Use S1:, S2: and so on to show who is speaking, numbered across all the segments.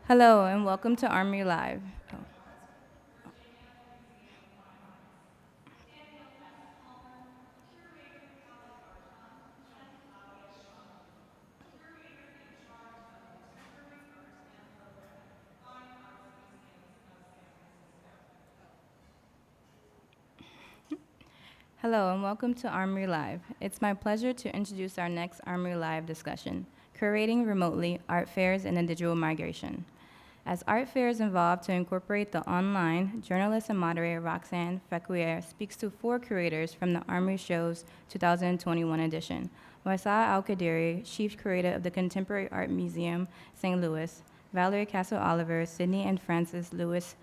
S1: Hello and welcome to Armory Live. Oh. Hello and welcome to Armory Live. It's my pleasure to introduce our next Armory Live discussion, Curating Remotely, Art Fairs and Digital Migration. As art fairs evolve to incorporate the online, journalist and moderator Roxanne Fequiere speaks to four curators from the Armory Show's 2021 edition. Wassan Al-Khudhairi, Chief Curator of the Contemporary Art Museum, St. Louis, Valerie Cassel Oliver, Sydney and Francis Lewis,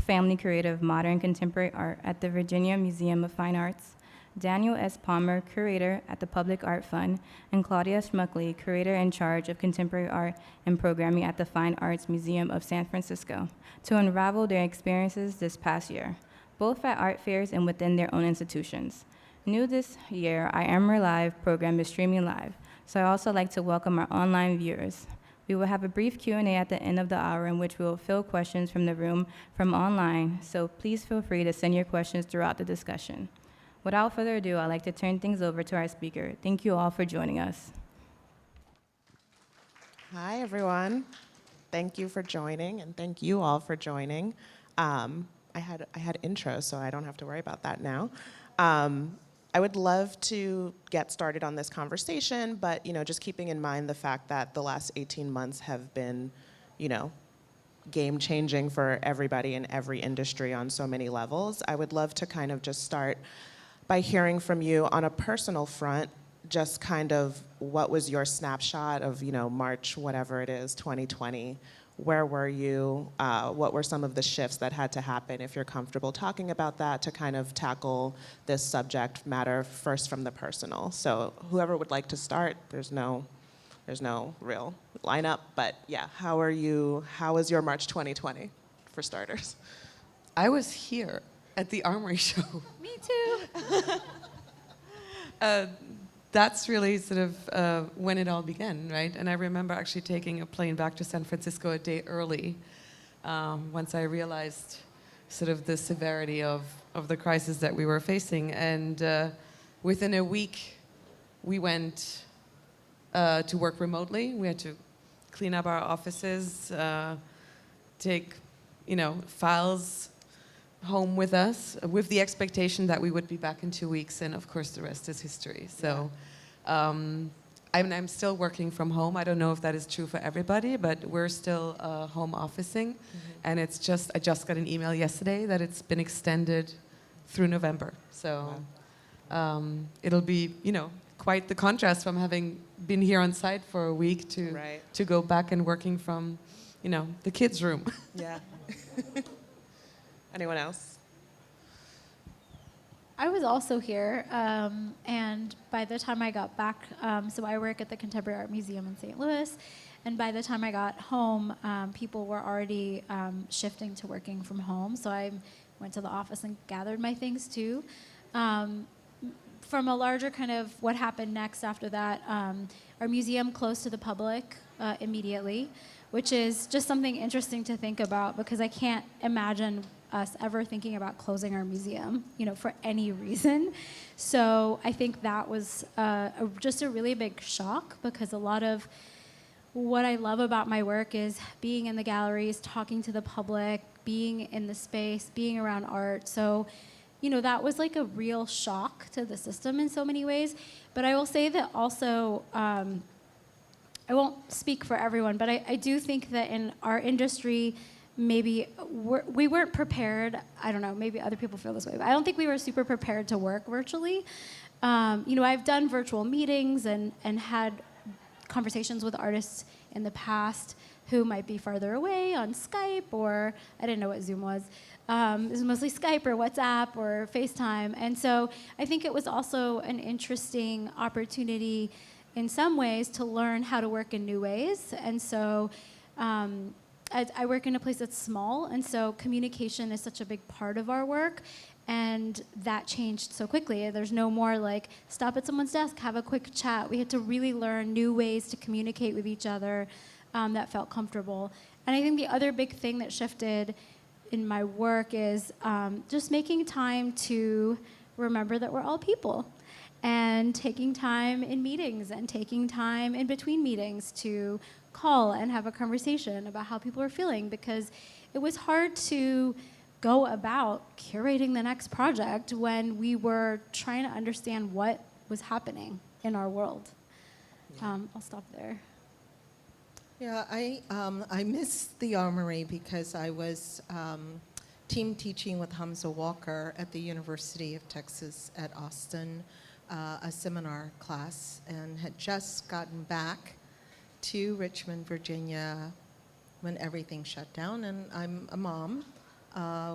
S1: Family Curator of Modern Contemporary Art at the Virginia Museum of Fine Arts, Daniel S. Palmer, Curator at the Public Art Fund, and Claudia Schmuckli, Curator-in-Charge of Contemporary Art and Programming at the Fine Arts Museum of San Francisco, to unravel their experiences this past year, both at art fairs and within their own institutions. New this year, our Armory Live program is streaming live, so I also like to welcome our online viewers. We will have a brief Q&A at the end of the hour in which we will field questions from the room from online, so please feel free to send your questions throughout the discussion. Without further ado, I'd like to turn things over to our speaker. Thank you all for joining us.
S2: Hi, everyone. Thank you for joining, and thank you all for joining. I had intro, so I don't have to worry about that now. I would love to get started on this conversation, but just keeping in mind the fact that the last 18 months have been, game-changing for everybody in every industry on so many levels. I would love to kind of just start by hearing from you on a personal front, just kind of what was your snapshot of, March, whatever it is, 2020. Where were you? What were some of the shifts that had to happen, if you're comfortable talking about that, to kind of tackle this subject matter first from the personal. So whoever would like to start, there's no real lineup, but yeah, how was your March 2020, for starters?
S3: I was here at the Armory show.
S1: Me too.
S3: That's really sort of when it all began, right? And I remember actually taking a plane back to San Francisco a day early once I realized sort of the severity of the crisis that we were facing. And within a week, we went to work remotely. We had to clean up our offices, take, files home with us, with the expectation that we would be back in 2 weeks, and of course the rest is history. So I'm still working from home. I don't know if that is true for everybody, but we're still home officing, and I just got an email yesterday that it's been extended through November. So it'll be, quite the contrast from having been here on site for a week to go back and working from, the kids' room.
S2: Yeah. Anyone else?
S4: I was also here, and by the time I got back, so I work at the Contemporary Art Museum in St. Louis, and by the time I got home, people were already shifting to working from home, so I went to the office and gathered my things too. From a larger kind of what happened next after that, our museum closed to the public immediately, which is just something interesting to think about because I can't imagine us ever thinking about closing our museum, for any reason. So I think that was just a really big shock because a lot of what I love about my work is being in the galleries, talking to the public, being in the space, being around art. So, that was like a real shock to the system in so many ways. But I will say that also, I won't speak for everyone, but I do think that in our industry, maybe we weren't prepared. I don't know, maybe other people feel this way, but I don't think we were super prepared to work virtually. I've done virtual meetings and had conversations with artists in the past who might be farther away on Skype, or I didn't know what Zoom was. It was mostly Skype or WhatsApp or FaceTime. And so I think it was also an interesting opportunity in some ways to learn how to work in new ways. And so I work in a place that's small, and so communication is such a big part of our work, and that changed so quickly. There's no more like, stop at someone's desk, have a quick chat. We had to really learn new ways to communicate with each other that felt comfortable. And I think the other big thing that shifted in my work is just making time to remember that we're all people, and taking time in meetings and taking time in between meetings to call and have a conversation about how people are feeling, because it was hard to go about curating the next project when we were trying to understand what was happening in our world. I'll stop there.
S5: Yeah, I missed the Armory because I was team teaching with Hamza Walker at the University of Texas at Austin, a seminar class, and had just gotten back to Richmond, Virginia when everything shut down. And I'm a mom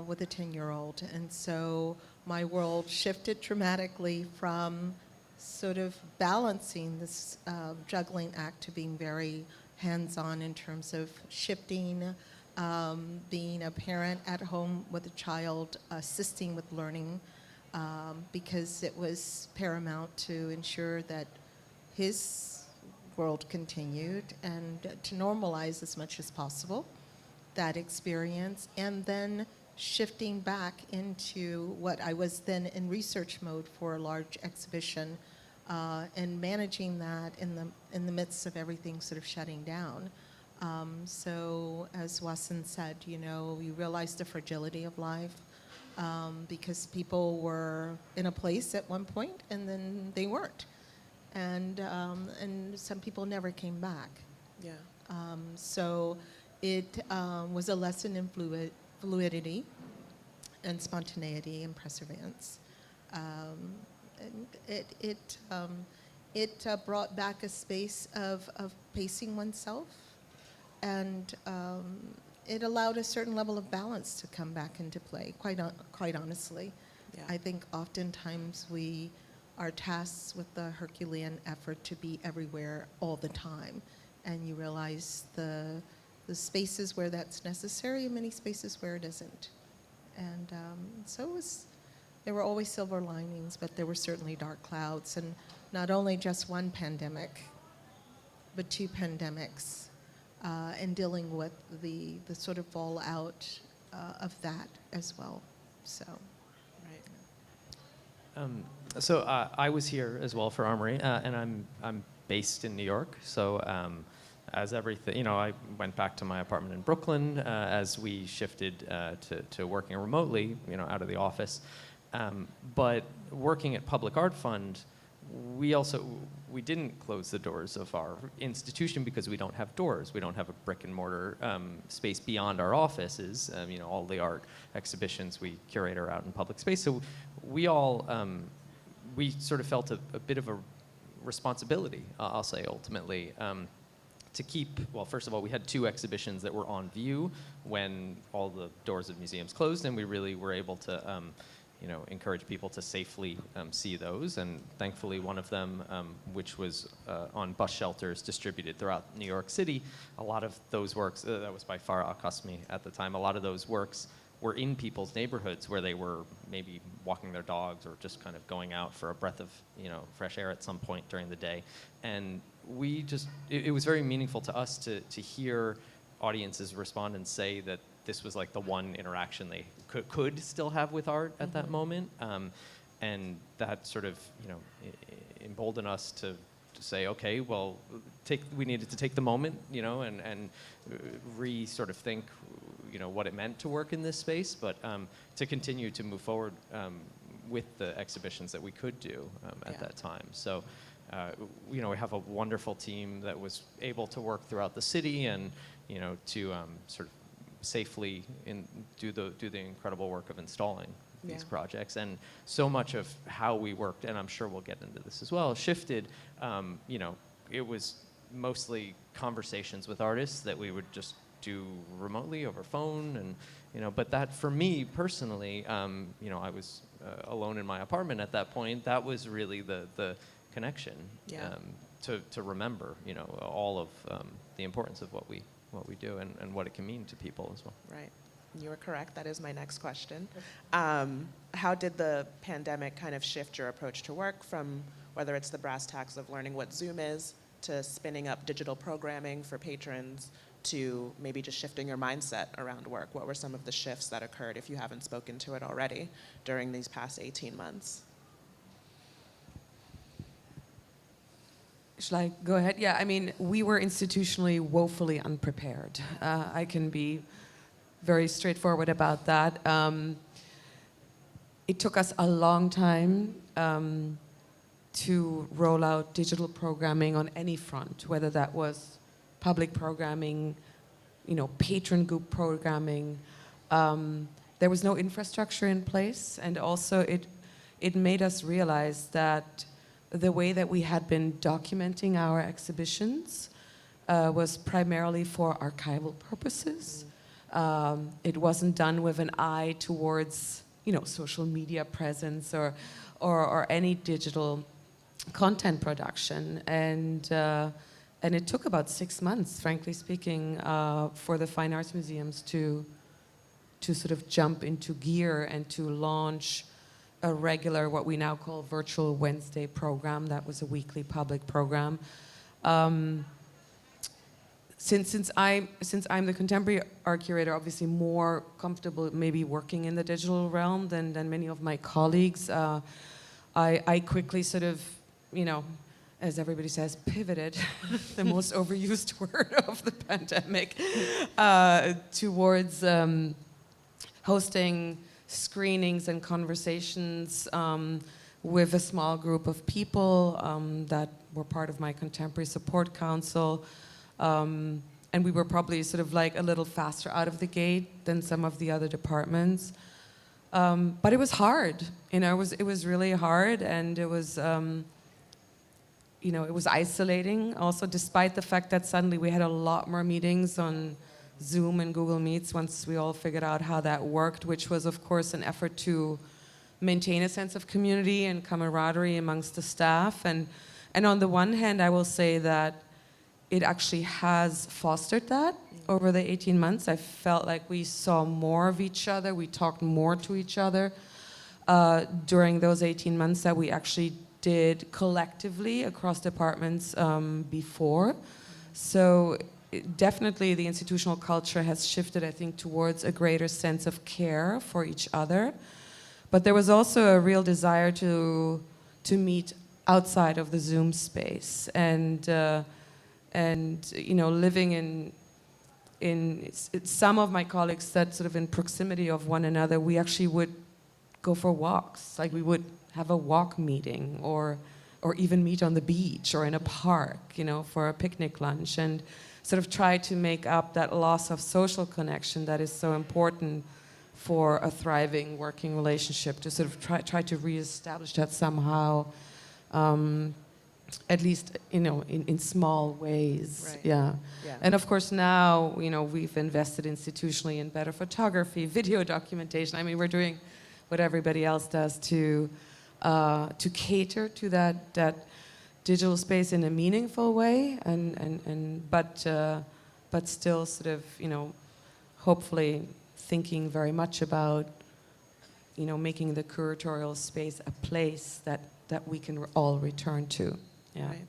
S5: with a 10-year-old. And so my world shifted dramatically from sort of balancing this juggling act to being very hands-on in terms of shifting, being a parent at home with a child, assisting with learning, because it was paramount to ensure that his world continued and to normalize as much as possible that experience, and then shifting back into what I was then in research mode for a large exhibition, and managing that in the midst of everything sort of shutting down. So as Wassan said, you realize the fragility of life, because people were in a place at one point and then they weren't. And some people never came back.
S2: Yeah.
S5: So it was a lesson in fluidity and spontaneity and perseverance. And it brought back a space of pacing oneself, and it allowed a certain level of balance to come back into play, quite honestly.
S2: Yeah.
S5: I think oftentimes we are tasked with the Herculean effort to be everywhere all the time, and you realize the spaces where that's necessary and many spaces where it isn't. And so there were always silver linings, but there were certainly dark clouds, and not only just one pandemic, but two pandemics, and dealing with the sort of fallout of that as well. So.
S2: Right.
S6: So I was here as well for Armory, and I'm based in New York. So as everything, I went back to my apartment in Brooklyn as we shifted to working remotely, out of the office. But working at Public Art Fund, we didn't close the doors of our institution because we don't have doors. We don't have a brick and mortar space beyond our offices. All the art exhibitions we curate are out in public space. So we all, we sort of felt a bit of a responsibility, I'll say, ultimately, to keep, well, first of all, we had 2 exhibitions that were on view when all the doors of museums closed, and we really were able to encourage people to safely see those. And thankfully, one of them, which was on bus shelters distributed throughout New York City, a lot of those works, that was by Farah Al-Qasmi at the time, a lot of those works were in people's neighborhoods where they were maybe walking their dogs or just kind of going out for a breath of fresh air at some point during the day. And we just, it was very meaningful to us to hear audiences respond and say that this was like the one interaction they could still have with art at that moment. And that sort of, emboldened us to say, okay, well, we needed to take the moment, and sort of think, what it meant to work in this space, but to continue to move forward with the exhibitions that we could do at that time. So, we have a wonderful team that was able to work throughout the city and, to sort of safely do the incredible work of installing these projects. And so much of how we worked, and I'm sure we'll get into this as well, shifted. It was mostly conversations with artists that we would just do remotely over phone, and but that for me personally, I was alone in my apartment at that point. That was really the connection to remember, all of the importance of what we do and what it can mean to people as well.
S2: Right. You were correct. That is my next question. How did the pandemic kind of shift your approach to work from whether it's the brass tacks of learning what Zoom is to spinning up digital programming for patrons to maybe just shifting your mindset around work? What were some of the shifts that occurred, if you haven't spoken to it already, during these past 18 months?
S3: Should I go ahead? Yeah, I mean, we were institutionally woefully unprepared. I can be very straightforward about that. It took us a long time to roll out digital programming on any front, whether that was public programming, patron group programming. There was no infrastructure in place, and also it made us realize that the way that we had been documenting our exhibitions was primarily for archival purposes. It wasn't done with an eye towards, social media presence or any digital content production. And it took about 6 months, frankly speaking, for the fine arts museums to sort of jump into gear and to launch a regular, what we now call virtual Wednesday program. That was a weekly public program. Since I'm the contemporary art curator, obviously more comfortable maybe working in the digital realm than many of my colleagues, I quickly sort of, as everybody says, pivoted, the most overused word of the pandemic, towards hosting screenings and conversations with a small group of people that were part of my Contemporary Support Council. And we were probably sort of like a little faster out of the gate than some of the other departments. But it was hard, it was really hard, and it was, it was isolating also, despite the fact that suddenly we had a lot more meetings on Zoom and Google Meets once we all figured out how that worked, which was, of course, an effort to maintain a sense of community and camaraderie amongst the staff. And on the one hand, I will say that it actually has fostered that over the 18 months. I felt like we saw more of each other, we talked more to each other during those 18 months that we actually did collectively across departments before. So definitely the institutional culture has shifted, I think, towards a greater sense of care for each other. But there was also a real desire to meet outside of the Zoom space. And living in some of my colleagues that sort of in proximity of one another, we actually would go for walks. Like we would have a walk meeting or even meet on the beach or in a park, for a picnic lunch, and sort of try to make up that loss of social connection that is so important for a thriving working relationship, to sort of try to reestablish that somehow, at least, in small ways.
S2: Right.
S3: Yeah.
S2: Yeah.
S3: And of course now, we've invested institutionally in better photography, video documentation. I mean, we're doing what everybody else does to cater to that digital space in a meaningful way, but still sort of, hopefully thinking very much about, making the curatorial space a place that we can all return to. Yeah.
S2: Right.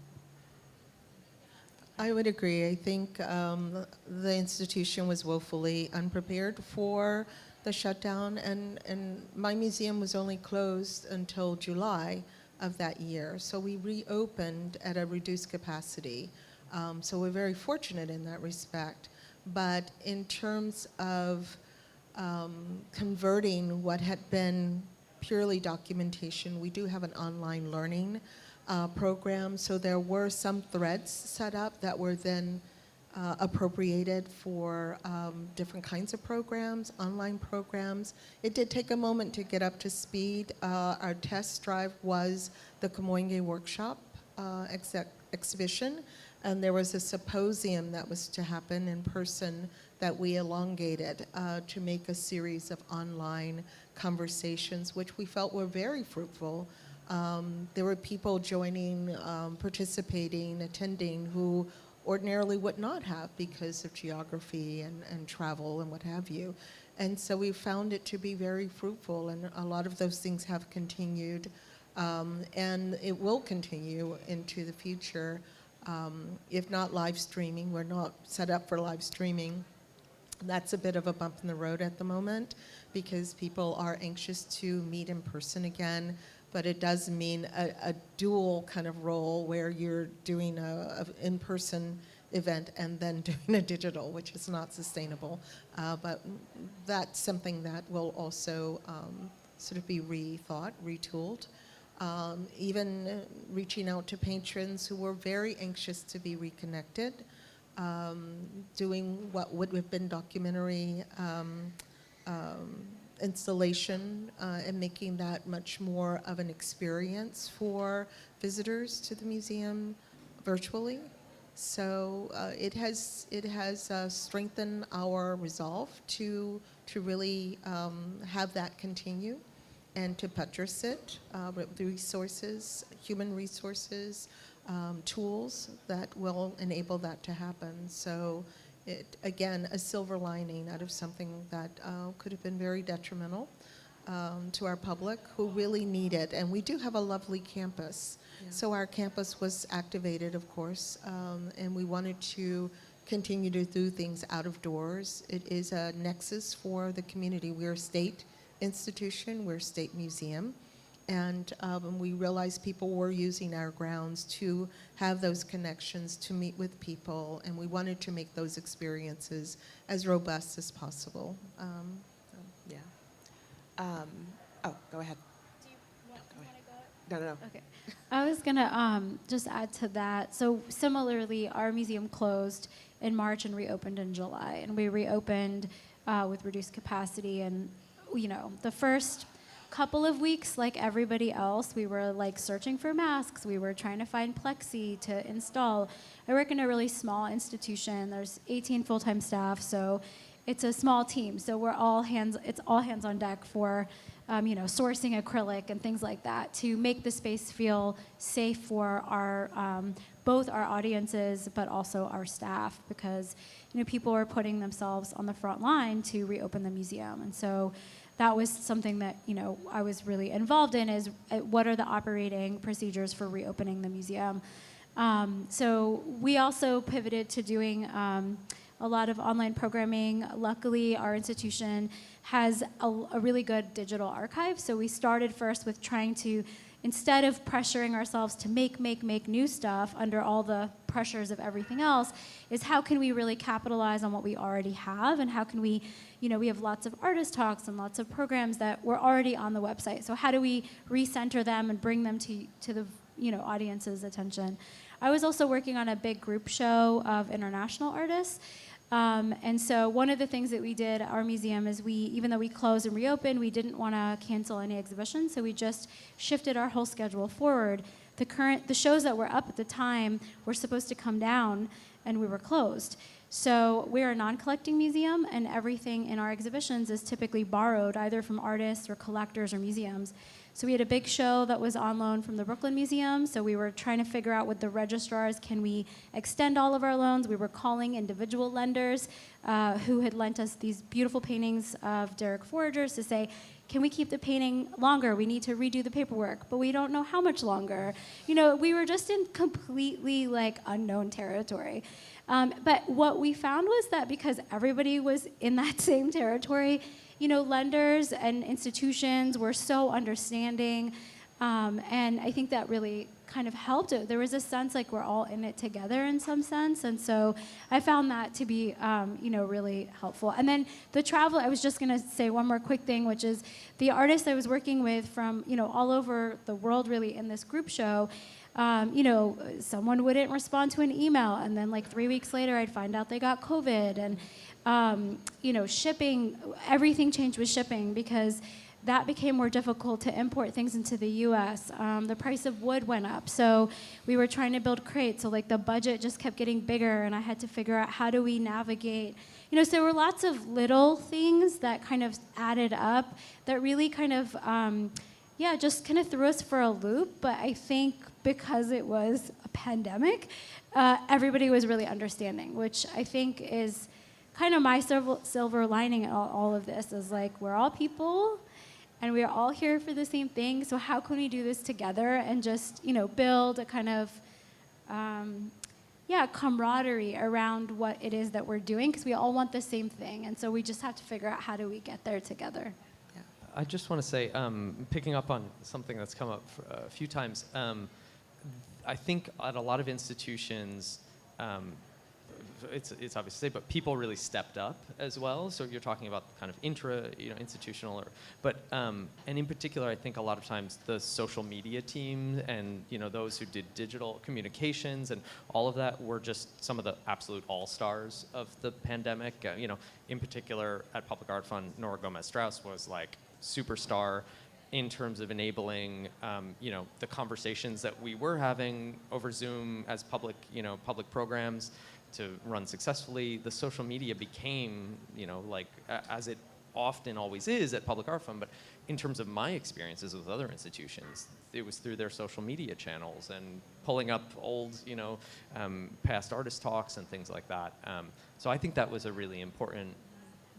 S5: I would agree. I think the institution was woefully unprepared for the shutdown, and my museum was only closed until July of that year. So we reopened at a reduced capacity. So we're very fortunate in that respect. But in terms of converting what had been purely documentation, we do have an online learning program. So there were some threads set up that were then appropriated for different kinds of programs, online programs. It did take a moment to get up to speed. Our test drive was the Kamoinge workshop exhibition, and there was a symposium that was to happen in person that we elongated to make a series of online conversations, which we felt were very fruitful. There were people joining, participating, attending, who ordinarily would not have because of geography and travel and what have you. And so we found it to be very fruitful, and a lot of those things have continued, and it will continue into the future. if not live streaming. We're not set up for live streaming. That's a bit of a bump in the road at the moment because people are anxious to meet in person again, but it does mean a dual kind of role where you're doing a in-person event and then doing a digital, which is not sustainable. But that's something that will also sort of be rethought, retooled. Even reaching out to patrons who were very anxious to be reconnected, doing what would have been documentary installation and making that much more of an experience for visitors to the museum virtually. So it has strengthened our resolve to really have that continue and to buttress it with the resources, human resources, tools that will enable that to happen. So it, again, a silver lining out of something that could have been very detrimental to our public who really need it. And we do have a lovely campus. Yeah. So our campus was activated, of course, and we wanted to continue to do things out of doors. It is a nexus for the community. We're a state institution, we're a state museum, and we realized people were using our grounds to have those connections, to meet with people, and we wanted to make those experiences as robust as possible. Yeah. Oh, go ahead.
S4: Do you want to
S2: No,
S4: go?
S2: no, no.
S4: Okay. I was going to just add to that. So similarly, our museum closed in March and reopened in July. And we reopened with reduced capacity. And, you know, the first couple of weeks, like everybody else, we were like searching for masks. We were trying to find plexi to install. I work in a really small institution. There's 18 full-time staff, so it's a small team. So it's all hands on deck for sourcing acrylic and things like that to make the space feel safe for our both our audiences but also our staff, because people are putting themselves on the front line to reopen the museum. And so that was something that I was really involved in, is what are the operating procedures for reopening the museum. So we also pivoted to doing a lot of online programming. Luckily, our institution has a really good digital archive. So we started first with trying to, instead of pressuring ourselves to make new stuff under all the pressures of everything else, is how can we really capitalize on what we already have, and how can we, we have lots of artist talks and lots of programs that were already on the website. So how do we recenter them and bring them to the audience's attention? I was also working on a big group show of international artists. And so one of the things that we did at our museum is even though we closed and reopened, we didn't want to cancel any exhibitions, so we just shifted our whole schedule forward. The shows that were up at the time were supposed to come down, and we were closed. So we're a non-collecting museum, and everything in our exhibitions is typically borrowed either from artists or collectors or museums. So we had a big show that was on loan from the Brooklyn Museum. So we were trying to figure out with the registrars, can we extend all of our loans? We were calling individual lenders who had lent us these beautiful paintings of Derek Foragers to say, can we keep the painting longer? We need to redo the paperwork, but we don't know how much longer. We were just in completely unknown territory. But what we found was that because everybody was in that same territory, lenders and institutions were so understanding, and I think that really kind of helped it. There was a sense like we're all in it together in some sense, and so I found that to be, really helpful. And then the travel, I was just going to say one more quick thing, which is the artists I was working with from, all over the world really in this group show, someone wouldn't respond to an email, and then 3 weeks later I'd find out they got COVID, and shipping, everything changed with shipping because that became more difficult to import things into the U.S. The price of wood went up, so we were trying to build crates, so the budget just kept getting bigger, and I had to figure out how do we navigate. So there were lots of little things that kind of added up that really kind of, just kind of threw us for a loop, but I think because it was a pandemic, everybody was really understanding, which I think is kind of my silver lining in all of this, is we're all people and we're all here for the same thing, so how can we do this together and just build a kind of camaraderie around what it is that we're doing, because we all want the same thing. And so we just have to figure out how do we get there together.
S6: I just want to say, picking up on something that's come up a few times, I think at a lot of institutions, it's obvious to say, but people really stepped up as well. So you're talking about kind of institutional, and in particular, I think a lot of times the social media team and those who did digital communications and all of that were just some of the absolute all-stars of the pandemic. In particular at Public Art Fund, Nora Gomez-Strauss was like superstar in terms of enabling, the conversations that we were having over Zoom as public programs to run successfully. The social media became, as it often always is at Public Art Fund, but in terms of my experiences with other institutions, it was through their social media channels and pulling up old, past artist talks and things like that. So I think that was a really important,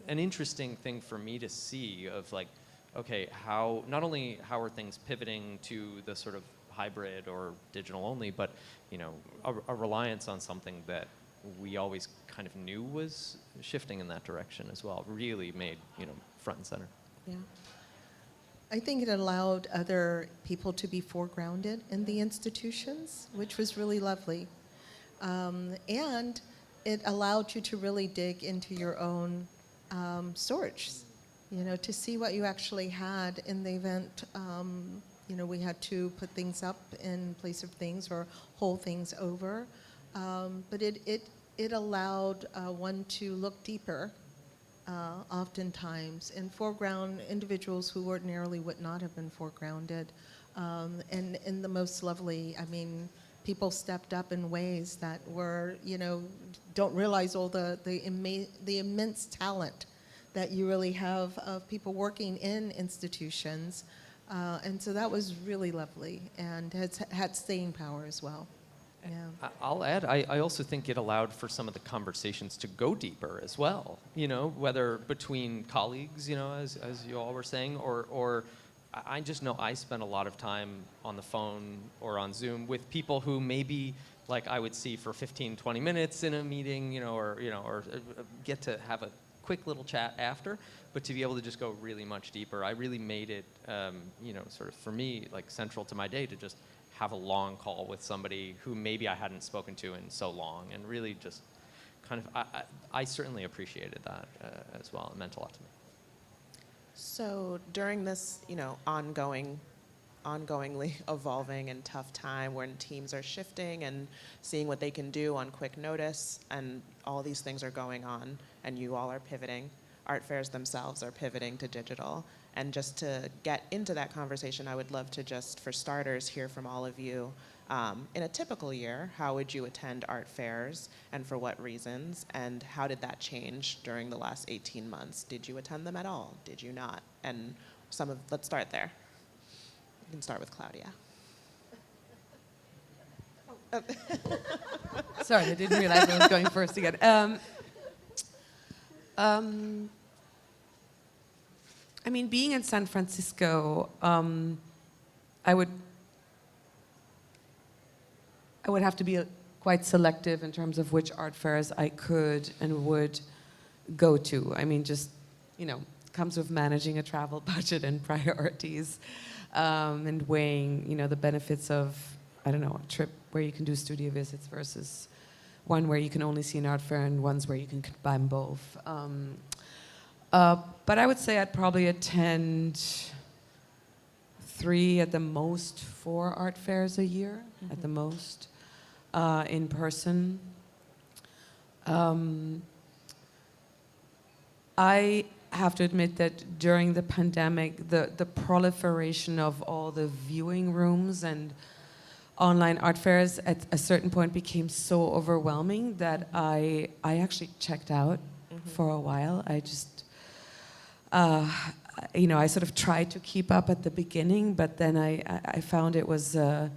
S6: an interesting thing for me to see of okay, not only how are things pivoting to the sort of hybrid or digital only, but a reliance on something that we always kind of knew was shifting in that direction as well really made front and center.
S5: Yeah. I think it allowed other people to be foregrounded in the institutions, which was really lovely. And it allowed you to really dig into your own storage, to see what you actually had in the event. We had to put things up in place of things or hold things over. But it allowed one to look deeper, oftentimes, and foreground individuals who ordinarily would not have been foregrounded. And in the most lovely, people stepped up in ways that were, don't realize all the immense talent that you really have of people working in institutions. And so that was really lovely and has had staying power as well. Yeah.
S6: I'll add, I also think it allowed for some of the conversations to go deeper as well, whether between colleagues, as you all were saying, or I just know I spent a lot of time on the phone or on Zoom with people who maybe I would see for 15, 20 minutes in a meeting, or get to have a quick little chat after, but to be able to just go really much deeper, I really made it, sort of for me, central to my day to just have a long call with somebody who maybe I hadn't spoken to in so long, and really just kind of, I certainly appreciated that as well. It meant a lot to me.
S2: So during this, ongoingly evolving and tough time when teams are shifting and seeing what they can do on quick notice, and all these things are going on, and you all are pivoting, art fairs themselves are pivoting to digital. And just to get into that conversation, I would love to just, for starters, hear from all of you. In a typical year, how would you attend art fairs and for what reasons? And how did that change during the last 18 months? Did you attend them at all? Did you not? And let's start there. You can start with Claudia.
S3: Sorry, I didn't realize I was going first again. Being in San Francisco, I would have to be quite selective in terms of which art fairs I could and would go to. Comes with managing a travel budget and priorities, and weighing, the benefits of, a trip where you can do studio visits versus one where you can only see an art fair and ones where you can combine both. But I would say I'd probably attend 3, at the most 4 art fairs a year, at the most, in person. I have to admit that during the pandemic, the proliferation of all the viewing rooms and online art fairs at a certain point became so overwhelming that I actually checked out for a while. I just, I sort of tried to keep up at the beginning, but then I found it was a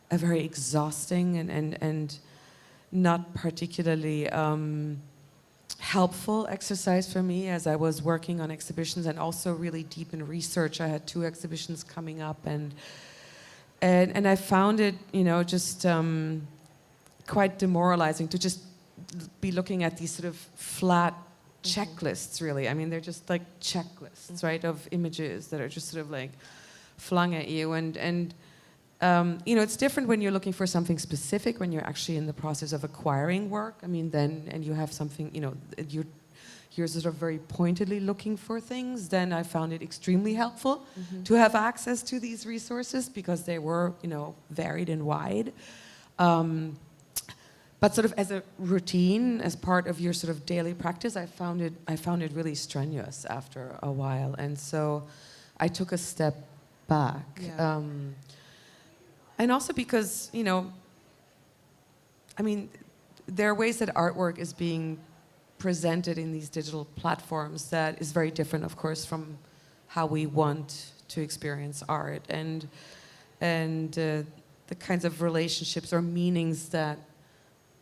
S3: very exhausting and not particularly helpful exercise for me, as I was working on exhibitions and also really deep in research. I had 2 exhibitions coming up, and I found it, just quite demoralizing to just be looking at these sort of flat checklists, really. I mean, they're just like checklists, right, of images that are just sort of like flung at you. And you know, it's different when you're looking for something specific, when you're actually in the process of acquiring work. I mean, then, and you have something, you know, you're sort of very pointedly looking for things, then I found it extremely helpful to have access to these resources because they were, you know, varied and wide. But sort of as a routine, as part of your sort of daily practice, I found it really strenuous after a while. And so I took a step back.
S2: Yeah.
S3: And also because, you know, I mean, there are ways that artwork is being presented in these digital platforms that is very different, of course, from how we want to experience art, and the kinds of relationships or meanings that,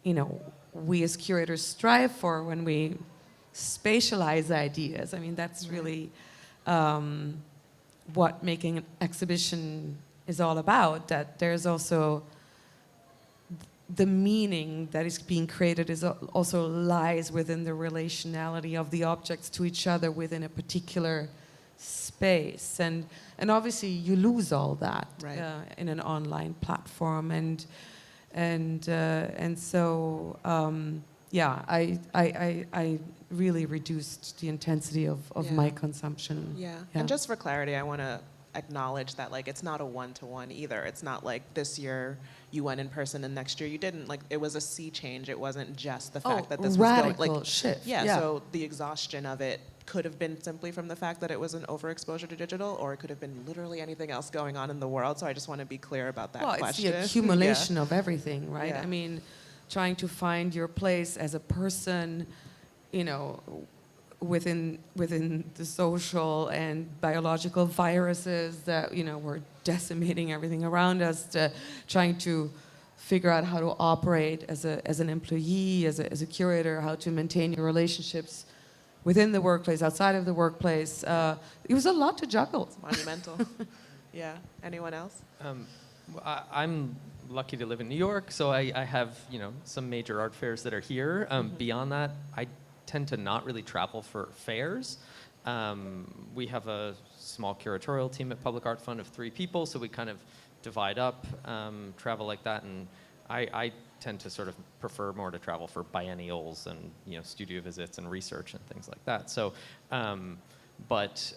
S3: you know, we as curators strive for when we spatialize ideas. I mean, that's really what making an exhibition is all about, that there's also the meaning that is being created is also lies within the relationality of the objects to each other within a particular space, and obviously you lose all that in an online platform, and so yeah, I really reduced the intensity of my consumption.
S2: Yeah, and just for clarity, I want to acknowledge that, like, it's not a one-to-one either. It's not like this year you went in person and next year you didn't. Like, it was a sea change. It wasn't just the fact that this was going, like,
S3: shift.
S2: Yeah, so the exhaustion of it could have been simply from the fact that it was an overexposure to digital, or it could have been literally anything else going on in the world. So I just want to be clear about that question.
S3: It's the accumulation of everything, right?
S2: Yeah.
S3: I mean, trying to find your place as a person, you know, within the social and biological viruses that, you know, were decimating everything around us, to trying to figure out how to operate as an employee, as a curator, how to maintain your relationships within the workplace, outside of the workplace. It was a lot to juggle.
S2: It's monumental. Yeah. Anyone else?
S6: I'm lucky to live in New York, so I have, you know, some major art fairs that are here. Beyond that, I tend to not really travel for fairs. We have a small curatorial team at Public Art Fund of 3 people, so we kind of divide up, travel like that, and I tend to sort of prefer more to travel for biennials and, you know, studio visits and research and things like that. So, but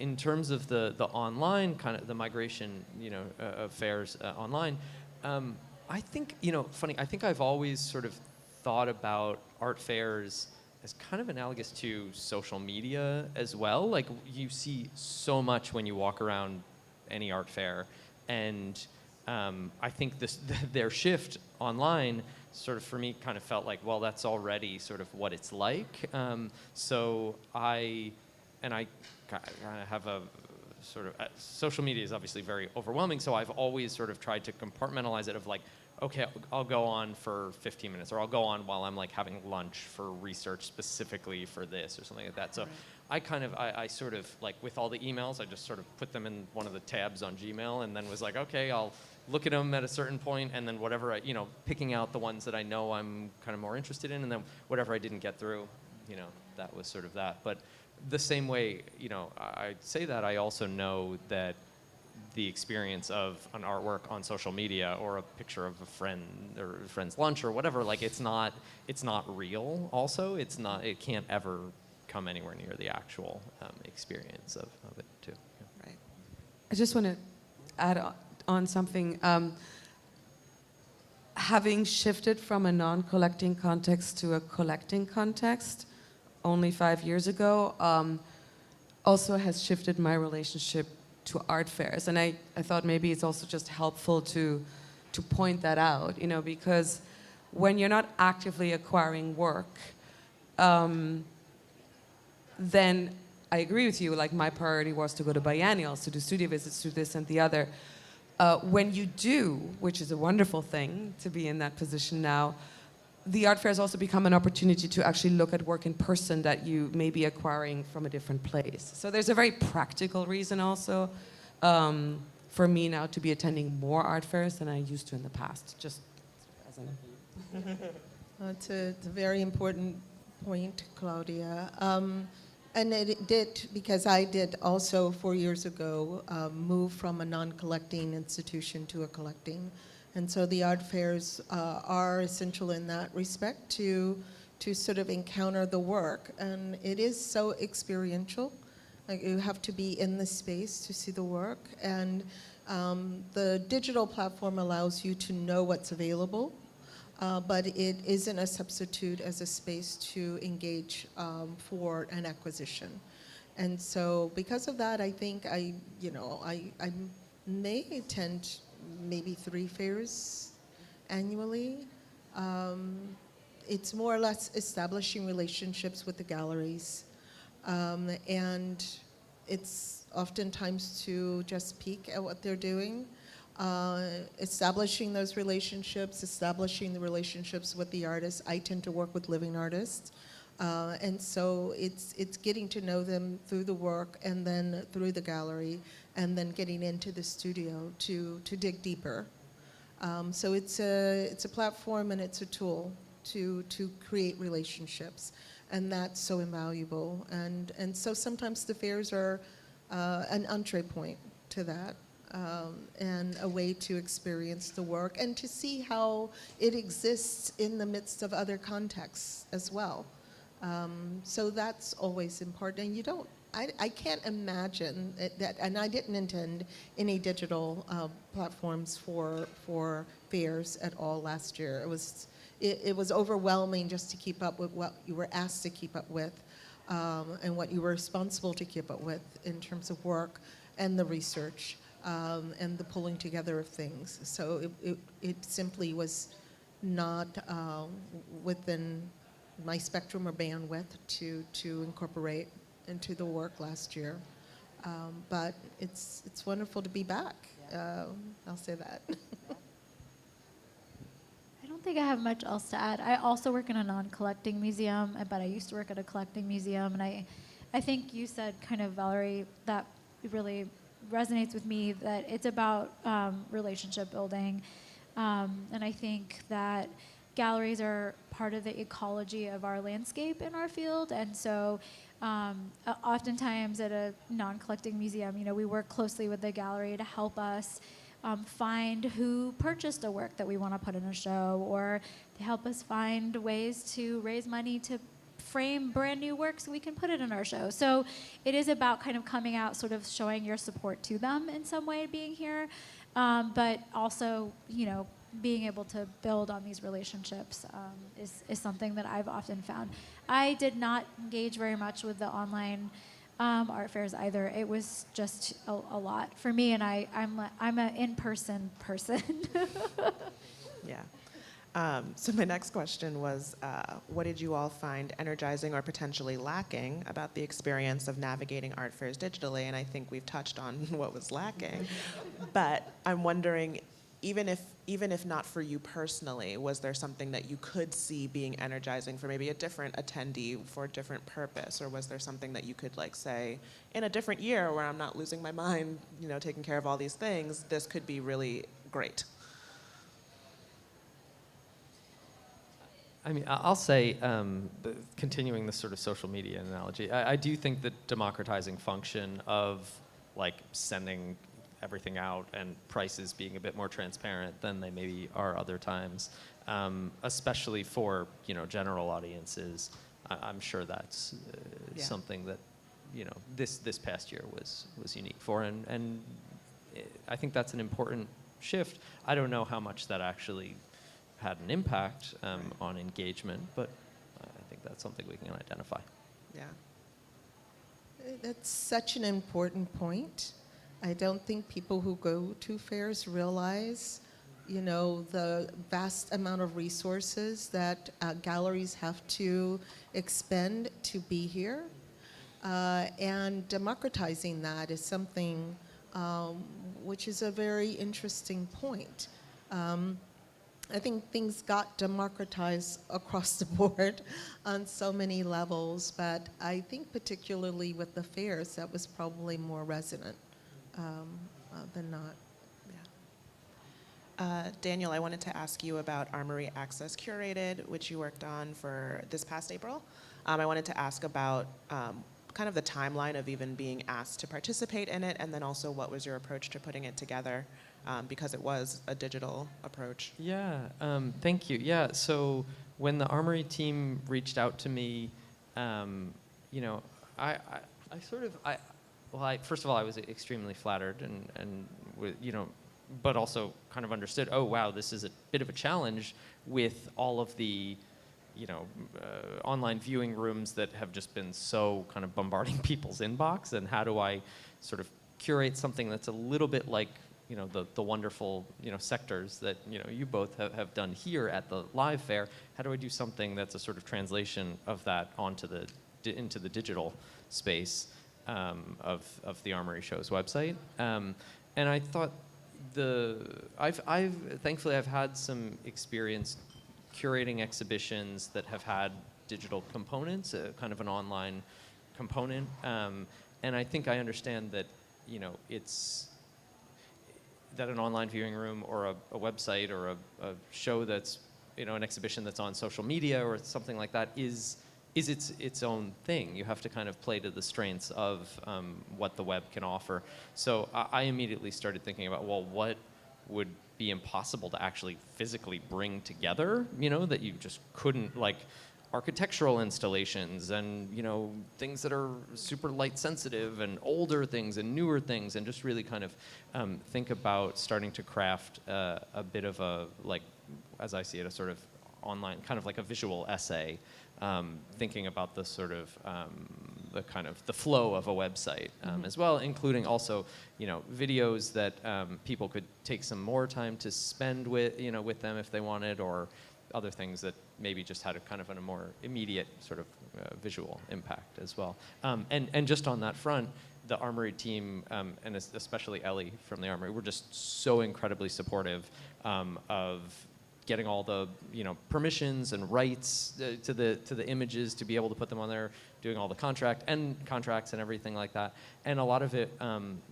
S6: in terms of the online kind of the migration, you know, of fairs online, I think, you know, funny, I think I've always sort of thought about art fairs as kind of analogous to social media as well. Like, you see so much when you walk around any art fair, and I think their shift online sort of, for me, kind of felt like, well, that's already sort of what it's like. So I kind of have a sort of, social media is obviously very overwhelming, so I've always sort of tried to compartmentalize it of like, okay, I'll go on for 15 minutes, or I'll go on while I'm like having lunch for research specifically for this or something like that. So I sort of, like, with all the emails, I just sort of put them in one of the tabs on Gmail, and then was like, okay, I'll look at them at a certain point, and then whatever I, you know, picking out the ones that I know I'm kind of more interested in, and then whatever I didn't get through, you know, that was sort of that. But the same way, you know, I say that, I also know that the experience of an artwork on social media or a picture of a friend or a friend's lunch or whatever, like, it's not real. Also, it can't ever come anywhere near the actual experience of it too. Yeah.
S2: Right.
S3: I just want to add on something. Having shifted from a non-collecting context to a collecting context only 5 years ago, also has shifted my relationship to art fairs. And I thought maybe it's also just helpful to point that out, you know, because when you're not actively acquiring work, then I agree with you, like, my priority was to go to biennials, to do studio visits, to this and the other. When you do, which is a wonderful thing to be in that position now, the art fairs also become an opportunity to actually look at work in person that you may be acquiring from a different place. So there's a very practical reason also for me now to be attending more art fairs than I used to in the past, just as an
S5: It's a very important point, Claudia. And it did, because I did also 4 years ago move from a non-collecting institution to a collecting. And so the art fairs are essential in that respect to sort of encounter the work. And it is so experiential. Like, you have to be in the space to see the work. And the digital platform allows you to know what's available. But it isn't a substitute as a space to engage for an acquisition. And so because of that, I think I may attend maybe 3 fairs annually. It's more or less establishing relationships with the galleries. And it's oftentimes to just peek at what they're doing. Establishing those relationships, establishing the relationships with the artists. I tend to work with living artists. And so it's getting to know them through the work and then through the gallery and then getting into the studio to dig deeper. So it's a platform and it's a tool to create relationships. And that's so invaluable. And so sometimes the fairs are an entree point to that. And a way to experience the work and to see how it exists in the midst of other contexts as well. So that's always important. And I can't imagine that, and I didn't intend any digital platforms for fairs at all last year. It was overwhelming just to keep up with what you were asked to keep up with and what you were responsible to keep up with in terms of work and the research. And the pulling together of things. So it simply was not within my spectrum or bandwidth to incorporate into the work last year. But it's wonderful to be back. I'll say that.
S4: I don't think I have much else to add. I also work in a non-collecting museum, but I used to work at a collecting museum. And I think you said, kind of, Valerie, that really resonates with me, that it's about relationship building. And I think that galleries are part of the ecology of our landscape in our field. And so oftentimes at a non-collecting museum, we work closely with the gallery to help us find who purchased a work that we want to put in a show, or to help us find ways to raise money to frame brand new work so we can put it in our show. So it is about kind of coming out, sort of showing your support to them in some way, being here, but also, being able to build on these relationships is something that I've often found. I did not engage very much with the online art fairs either. It was just a lot for me, and I'm an in-person person.
S2: Yeah. So my next question was, what did you all find energizing or potentially lacking about the experience of navigating art fairs digitally? And I think we've touched on what was lacking. But I'm wondering, even if not for you personally, was there something that you could see being energizing for maybe a different attendee for a different purpose? Or was there something that you could say, in a different year where I'm not losing my mind, taking care of all these things, this could be really great?
S6: I mean, I'll say, continuing this sort of social media analogy, I do think the democratizing function of sending everything out and prices being a bit more transparent than they maybe are other times, especially for general audiences. I'm sure that's something that this past year was unique for, and I think that's an important shift. I don't know how much that actually had an impact on engagement, but I think that's something we can identify.
S2: Yeah.
S5: That's such an important point. I don't think people who go to fairs realize, the vast amount of resources that galleries have to expend to be here. And democratizing that is something which is a very interesting point. I think things got democratized across the board on so many levels, but I think particularly with the fairs, that was probably more resonant than not.
S2: Daniel, I wanted to ask you about Armory Access Curated, which you worked on for this past April. I wanted to ask about kind of the timeline of even being asked to participate in it, and then also what was your approach to putting it together, because it was a digital approach.
S6: Yeah, thank you. Yeah, so when the Armory team reached out to me, you know, first of all, I was extremely flattered and you know, but also kind of understood, oh wow, this is a bit of a challenge with all of the, you know, online viewing rooms that have just been so kind of bombarding people's inbox, and how do I sort of curate something that's a little bit like, you know, the wonderful, you know, sectors that, you know, you both have done here at the live fair. How do I do something that's a sort of translation of that onto into the digital space of the Armory Show's website? And I thought thankfully I've had some experience curating exhibitions that have had digital components, kind of an online component, and I think I understand that, you know, that an online viewing room or a website or a show that's, you know, an exhibition that's on social media or something like that is its own thing. You have to kind of play to the strengths of what the web can offer. So I immediately started thinking about, well, what would be impossible to actually physically bring together, you know, that you just couldn't, like architectural installations and, you know, things that are super light sensitive and older things and newer things, and just really kind of think about starting to craft a bit of a, like, as I see it, a sort of online, kind of like a visual essay, thinking about the sort of the kind of the flow of a website as well, including also, you know, videos that people could take some more time to spend with, you know, with them if they wanted, or other things that maybe just had a kind of a more immediate sort of visual impact as well. And just on that front, the Armory team, and especially Ellie from the Armory, were just so incredibly supportive of getting all the, you know, permissions and rights to the images to be able to put them on there, doing all the contracts and everything like that. And a lot of it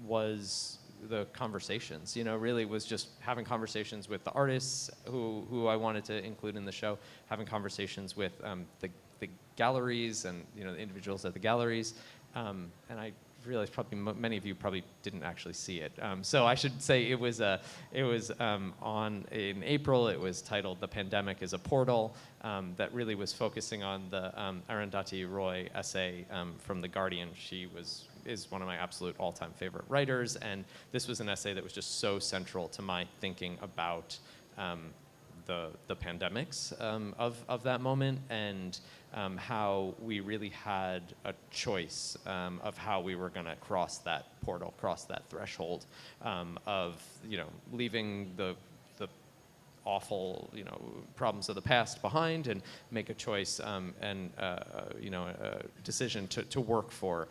S6: was the conversations, you know, really was just having conversations with the artists who I wanted to include in the show, having conversations with the galleries and, you know, the individuals at the galleries, and I realize probably many of you probably didn't actually see it. So I should say it was on in April. It was titled "The Pandemic is a Portal," that really was focusing on the Arundhati Roy essay from The Guardian. She is one of my absolute all-time favorite writers, and this was an essay that was just so central to my thinking about the pandemics of that moment, and how we really had a choice of how we were going to cross that portal, cross that threshold of, you know, leaving the awful, you know, problems of the past behind, and make a choice and you know, a decision to work for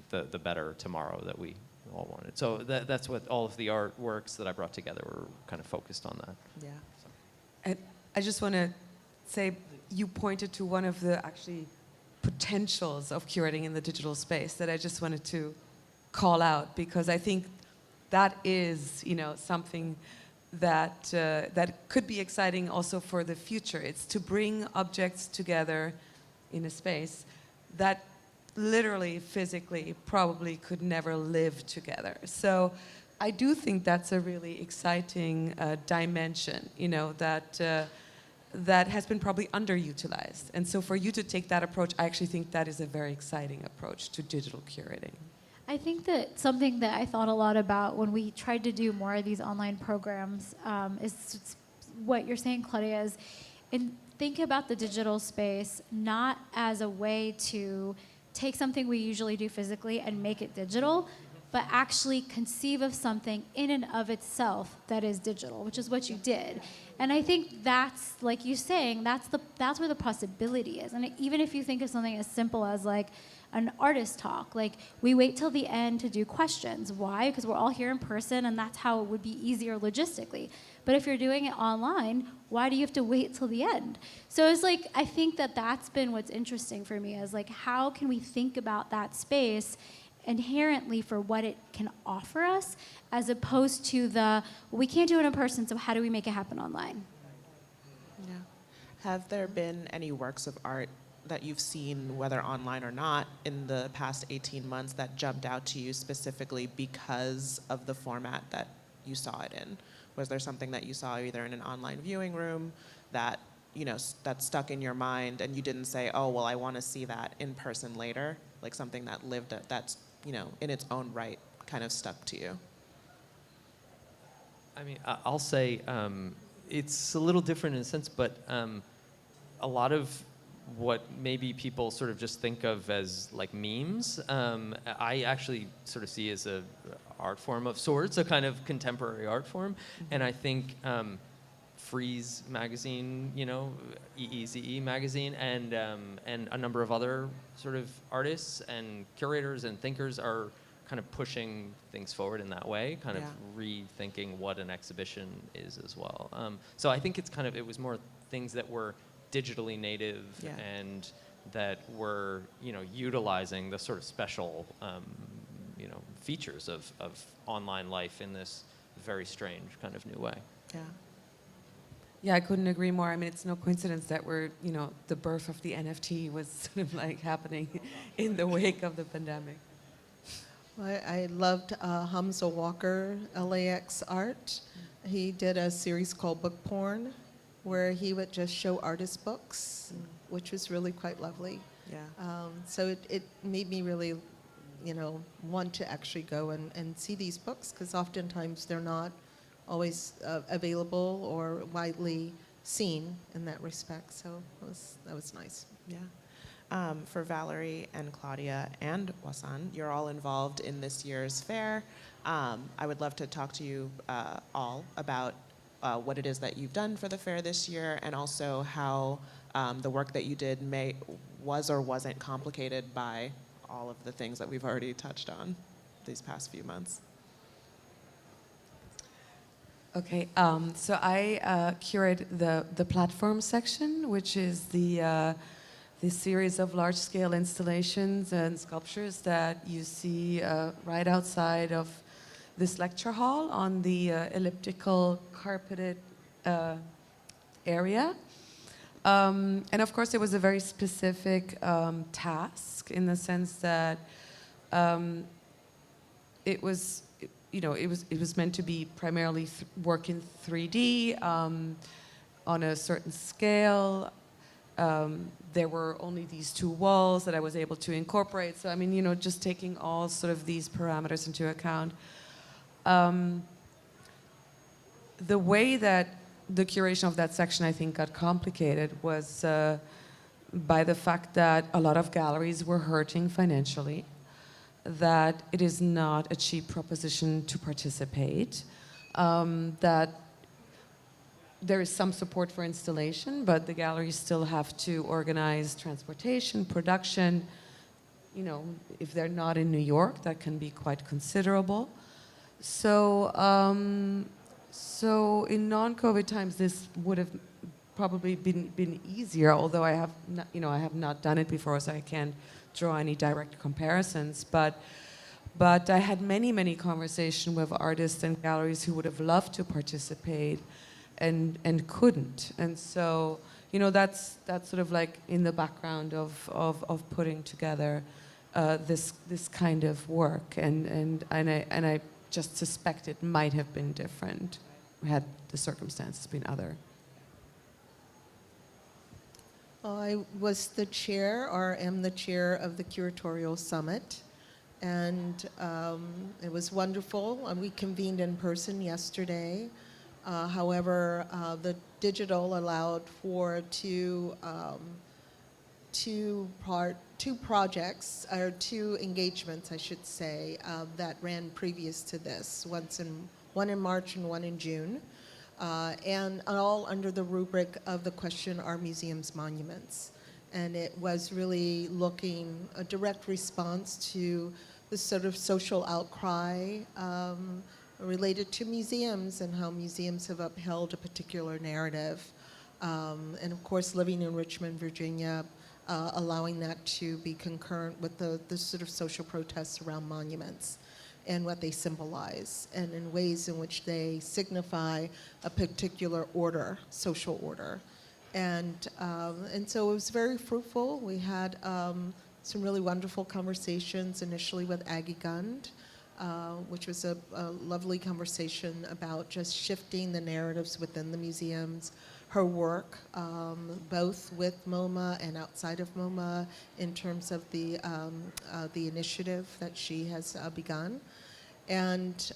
S6: the better tomorrow that we all wanted. So that's what all of the artworks that I brought together were kind of focused on that.
S2: Yeah.
S3: And I just want to say, you pointed to one of the actually potentials of curating in the digital space that I just wanted to call out, because I think that is, you know, something that that could be exciting also for the future. It's to bring objects together in a space that literally, physically, probably could never live together. So I do think that's a really exciting dimension, you know, that has been probably underutilized. And so for you to take that approach, I actually think that is a very exciting approach to digital curating.
S4: I think that something that I thought a lot about when we tried to do more of these online programs is what you're saying, Claudia, is think about the digital space not as a way to take something we usually do physically and make it digital, but actually conceive of something in and of itself that is digital, which is what you did. And I think that's, like you saying, that's where the possibility is. And even if you think of something as simple as like an artist talk, like we wait till the end to do questions. Why? Because we're all here in person, and that's how it would be easier logistically. But if you're doing it online, why do you have to wait till the end? So it's like, I think that that's been what's interesting for me, is like, how can we think about that space inherently for what it can offer us, as opposed to we can't do it in person, so how do we make it happen online?
S2: Yeah. Have there been any works of art that you've seen, whether online or not, in the past 18 months that jumped out to you specifically because of the format that you saw it in? Was there something that you saw either in an online viewing room that, that stuck in your mind and you didn't say, oh, well, I want to see that in person later? Like something that that's, in its own right kind of stuck to you?
S6: I mean, I'll say it's a little different in a sense, but a lot of what maybe people sort of just think of as like memes, I actually sort of see as a art form of sorts, a kind of contemporary art form. And I think Freeze magazine, EEZE magazine, and a number of other sort of artists and curators and thinkers are kind of pushing things forward in that way, kind of rethinking what an exhibition is as well. So I think it was more things that were digitally native and that were, utilizing the sort of special, features of online life in this very strange kind of new way.
S2: Yeah.
S3: Yeah, I couldn't agree more. I mean, it's no coincidence that the birth of the NFT was sort of like happening in the wake of the pandemic.
S5: I loved Hamza Walker, LAX art. He did a series called Book Porn, where he would just show artist books, which was really quite lovely.
S2: Yeah.
S5: So it made me really, want to actually go and see these books, because oftentimes they're not always available or widely seen in that respect. So that was nice.
S2: Yeah. For Valerie and Claudia and Wassan, you're all involved in this year's fair. I would love to talk to you all about what it is that you've done for the fair this year, and also how the work that you did was or wasn't complicated by all of the things that we've already touched on these past few months.
S3: Okay, so I curate the platform section, which is the series of large-scale installations and sculptures that you see right outside of this lecture hall on the elliptical carpeted area. And of course, it was a very specific task in the sense that it was meant to be primarily work in 3D on a certain scale. There were only these two walls that I was able to incorporate. So I mean, just taking all sort of these parameters into account. The way that the curation of that section, I think, got complicated was by the fact that a lot of galleries were hurting financially, that it is not a cheap proposition to participate, that there is some support for installation, but the galleries still have to organize transportation, production. If they're not in New York, that can be quite considerable. So in non-COVID times, this would have probably been easier, although I have not done it before, so I can't draw any direct comparisons. But I had many conversations with artists and galleries who would have loved to participate and couldn't. And so, that's sort of like in the background of putting together this kind of work. And I just suspect it might have been different had the circumstances been other.
S5: I was the chair, or am the chair, of the Curatorial Summit, and it was wonderful. We convened in person yesterday. However, the digital allowed for two projects, or two engagements, I should say, that ran previous to this. One in March and one in June. And all under the rubric of the question, are museums monuments? And it was really looking a direct response to the sort of social outcry related to museums and how museums have upheld a particular narrative. And of course, living in Richmond, Virginia, allowing that to be concurrent with the sort of social protests around monuments and what they symbolize, and in ways in which they signify a particular order, social order. And so it was very fruitful. We had some really wonderful conversations initially with Aggie Gund, which was a lovely conversation about just shifting the narratives within the museums, her work, both with MoMA and outside of MoMA, in terms of the initiative that she has begun. And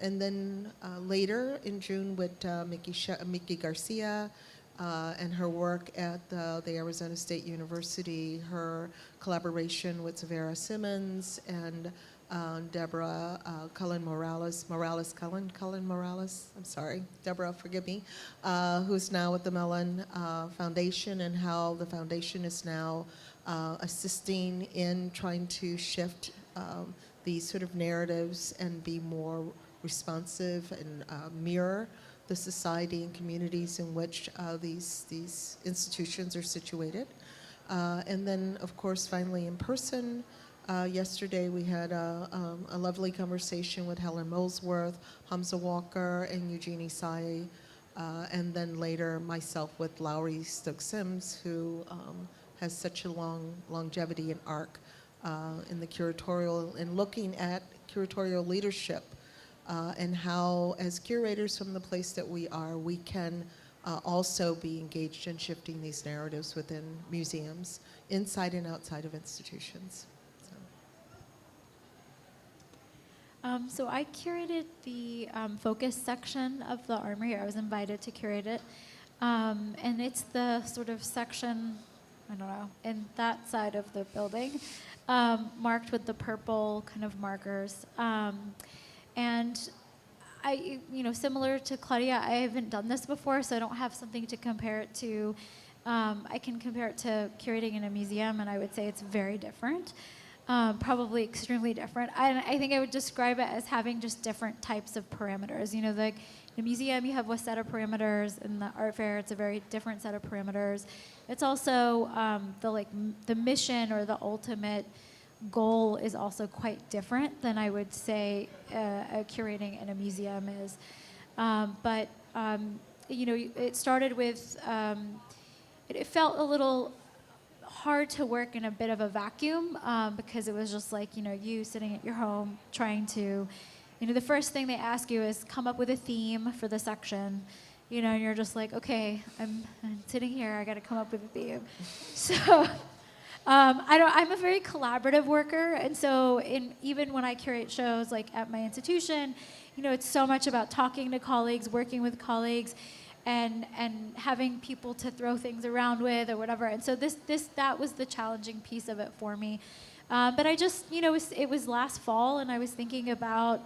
S5: then later in June with Mickey Garcia and her work at the Arizona State University, her collaboration with Severa Simmons and Deborah Cullen Morales, I'm sorry, Deborah, forgive me, who's now with the Mellon Foundation, and how the foundation is now assisting in trying to shift these sort of narratives and be more responsive and mirror the society and communities in which these institutions are situated. And then, of course, finally in person, yesterday we had a lovely conversation with Helen Molesworth, Hamza Walker, and Eugenie Sai, and then later myself with Lowry Stokes-Sims, who has such a long longevity and arc in the curatorial, and looking at curatorial leadership and how, as curators from the place that we are, we can also be engaged in shifting these narratives within museums, inside and outside of institutions.
S4: So I curated the focus section of the Armory. I was invited to curate it. And it's the sort of section, I don't know, in that side of the building, marked with the purple kind of markers. And I, similar to Claudia, I haven't done this before, so I don't have something to compare it to. I can compare it to curating in a museum, and I would say it's very different. Probably extremely different. I think I would describe it as having just different types of parameters. Like in a museum, you have a set of parameters. In the art fair, it's a very different set of parameters. It's also the mission or the ultimate goal is also quite different than I would say curating in a museum is. It started with, it felt a little hard to work in a bit of a vacuum because it was just like, you sitting at your home trying to, the first thing they ask you is come up with a theme for the section, and you're just like, okay, I'm sitting here, I got to come up with a theme. So I'm a very collaborative worker, and so even when I curate shows like at my institution, it's so much about talking to colleagues, working with colleagues, and having people to throw things around with or whatever. And so that was the challenging piece of it for me. But I just, it was last fall, and I was thinking about,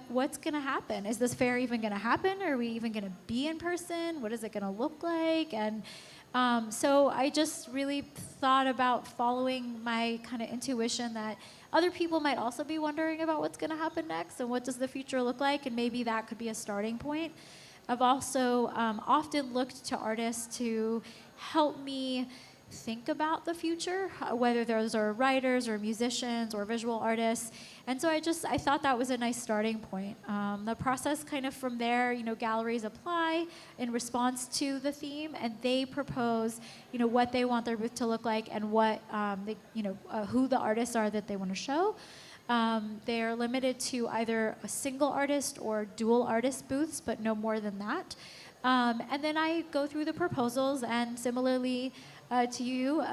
S4: what's going to happen? Is this fair even going to happen? Are we even going to be in person? What is it going to look like? And so I just really thought about following my kind of intuition that other people might also be wondering about what's going to happen next and what does the future look like, and maybe that could be a starting point. I've also often looked to artists to help me think about the future, whether those are writers or musicians or visual artists. And so I thought that was a nice starting point. The process kind of from there, galleries apply in response to the theme, and they propose, what they want their booth to look like and what, who the artists are that they want to show. They are limited to either a single artist or dual artist booths, but no more than that. And then I go through the proposals, and similarly to you,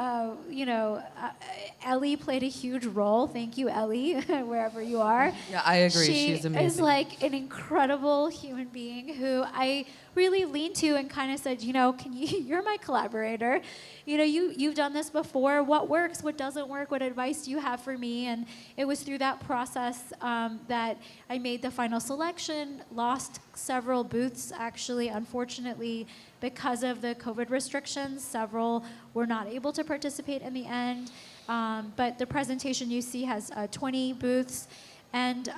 S4: Ellie played a huge role. Thank you, Ellie, wherever you are.
S3: Yeah, I agree. She's amazing.
S4: She is like an incredible human being who I really leaned to and kind of said, you're my collaborator. You've done this before. What works? What doesn't work? What advice do you have for me? And it was through that process that I made the final selection, lost several booths, actually, unfortunately, because of the COVID restrictions. Several were not able to participate in the end. But the presentation you see has 20 booths. And